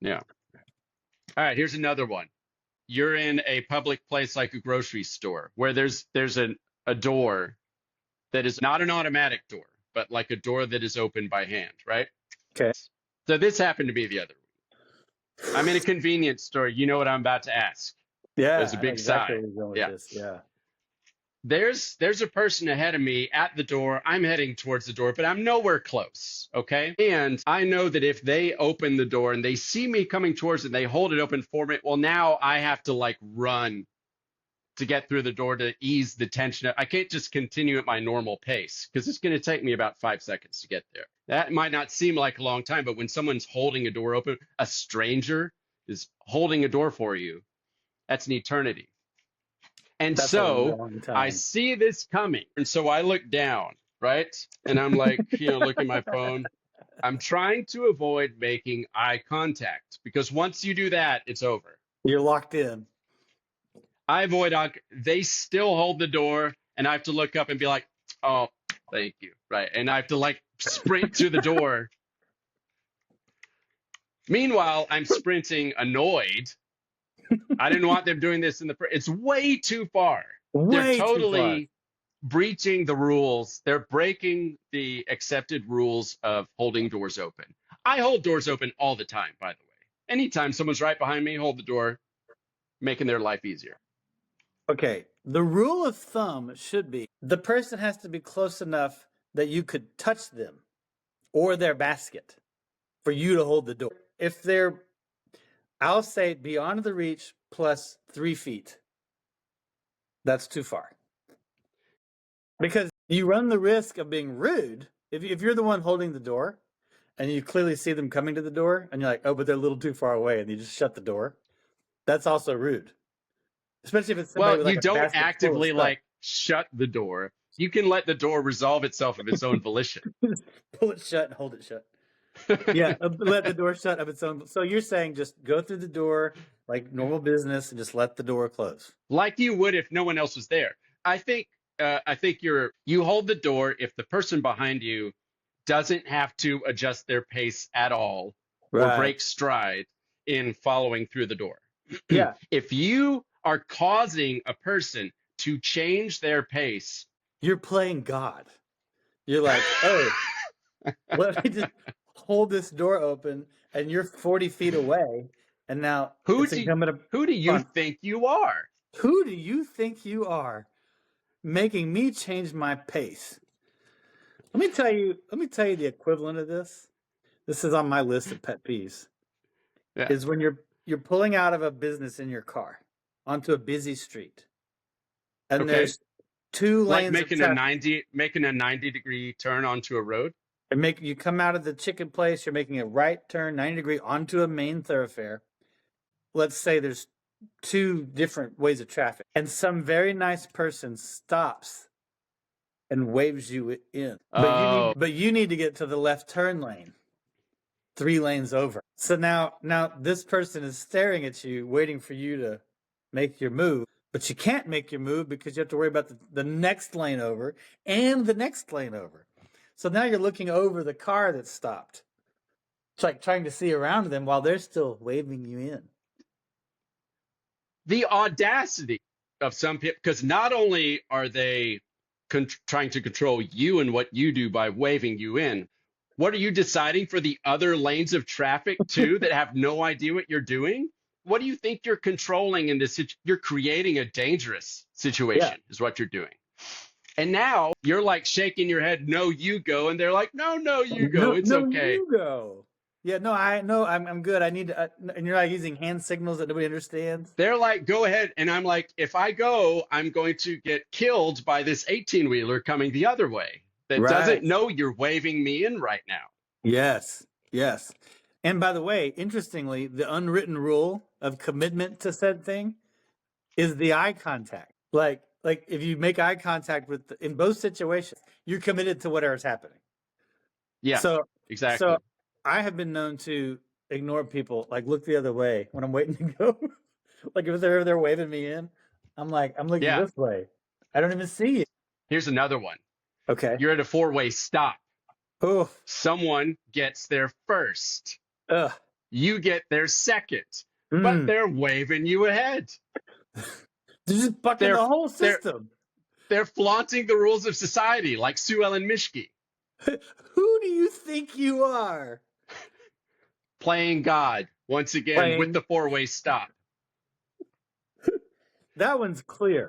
Yeah. All right, here's another one. You're in a public place like a grocery store where there's a door that is not an automatic door, but like a door that is opened by hand, right? Okay. So this happened to be the other week. I'm in a convenience store. You know what I'm about to ask. Yeah, There's a I know big exactly sigh. where you're going with Yeah. this. Yeah. There's a person ahead of me at the door. I'm heading towards the door, but I'm nowhere close. Okay. And I know that if they open the door and they see me coming towards it, they hold it open for me. Well, now I have to like run to get through the door to ease the tension. I can't just continue at my normal pace because it's going to take me about 5 seconds to get there. That might not seem like a long time, but when someone's holding a door open, a stranger is holding a door for you, that's an eternity. And That's a so long I time. see this coming. And so I look down, right? And I'm like, looking at my phone. I'm trying to avoid making eye contact because once you do that, it's over. You're locked in. I avoid they still hold the door and I have to look up and be like, "Oh, thank you." Right? And I have to like sprint to the door. Meanwhile, I'm sprinting annoyed. I didn't want them doing this it's way too far. They're Way too far. totally breaching the rules. They're breaking the accepted rules of holding doors open. I hold doors open all the time, by the way. Anytime someone's right behind me, hold the door, making their life easier. Okay. The rule of thumb should be the person has to be close enough that you could touch them or their basket for you to hold the door. If they're, I'll say beyond the reach plus 3 feet, that's too far. Because you run the risk of being rude if you're the one holding the door and you clearly see them coming to the door and you're like, oh, but they're a little too far away, and you just shut the door. That's also rude. Especially if it's somebody Well, with like you a don't basket full of actively stuff. like shut the door. You can let the door resolve itself of its own volition. Pull it shut and hold it shut. Yeah, let the door shut of its own. So you're saying just go through the door like normal business and just let the door close. Like you would if no one else was there. I think you hold the door if the person behind you doesn't have to adjust their pace at all or Right. break stride in following through the door. Yeah. If you are causing a person to change their pace, You're playing God. You're like, oh, let me just hold this door open, and you're 40 feet away, and now who it's do incumbent who do you upon think you are? who do you think you are making me change my pace? Let me tell you the equivalent of this. This is on my list of pet peeves. Yeah. Is when you're pulling out of a business in your car onto a busy street, and Okay. there's 2 Like lanes of traffic. making a 90-degree turn onto a road. And you come out of the chicken place, you're making a right turn 90-degree onto a main thoroughfare. Let's say there's 2 different ways of traffic, and some very nice person stops and waves you in. But you need to get to the left turn lane 3 lanes over. So now this person is staring at you, waiting for you to make your move, but you can't make your move because you have to worry about the next lane over and the next lane over. So now you're looking over the car that stopped. It's like trying to see around them while they're still waving you in. The audacity of some people, because not only are they trying to control you and what you do by waving you in, what are you deciding for the other lanes of traffic too that have no idea what you're doing? What do you think you're controlling in this? You're creating a dangerous situation, is what you're doing. And now you're like shaking your head, no, you go. And they're like, no, you go. It's okay. You go. Yeah, no, I'm good. I need to, and you're like using hand signals that nobody understands. They're like, go ahead. And I'm like, if I go, I'm going to get killed by this 18-wheeler coming the other way that doesn't know you're waving me in right now. Yes. And by the way, interestingly, the unwritten rule of commitment to said thing is the eye contact. Like if you make eye contact in both situations, you're committed to whatever's happening. Yeah, so exactly. So I have been known to ignore people, like look the other way when I'm waiting to go. Like if they're waving me in, I'm looking this way. I don't even see you. Here's another one. Okay. You're at a 4-way stop. Oh. Someone gets there first. Ugh. You get there second, but Mm. they're waving you ahead. They're just bucking They're the whole they're system. they're flaunting the rules of society like Sue Ellen Mishke, Who do you think you are? playing God once again with Playing. the four-way stop. That one's clear.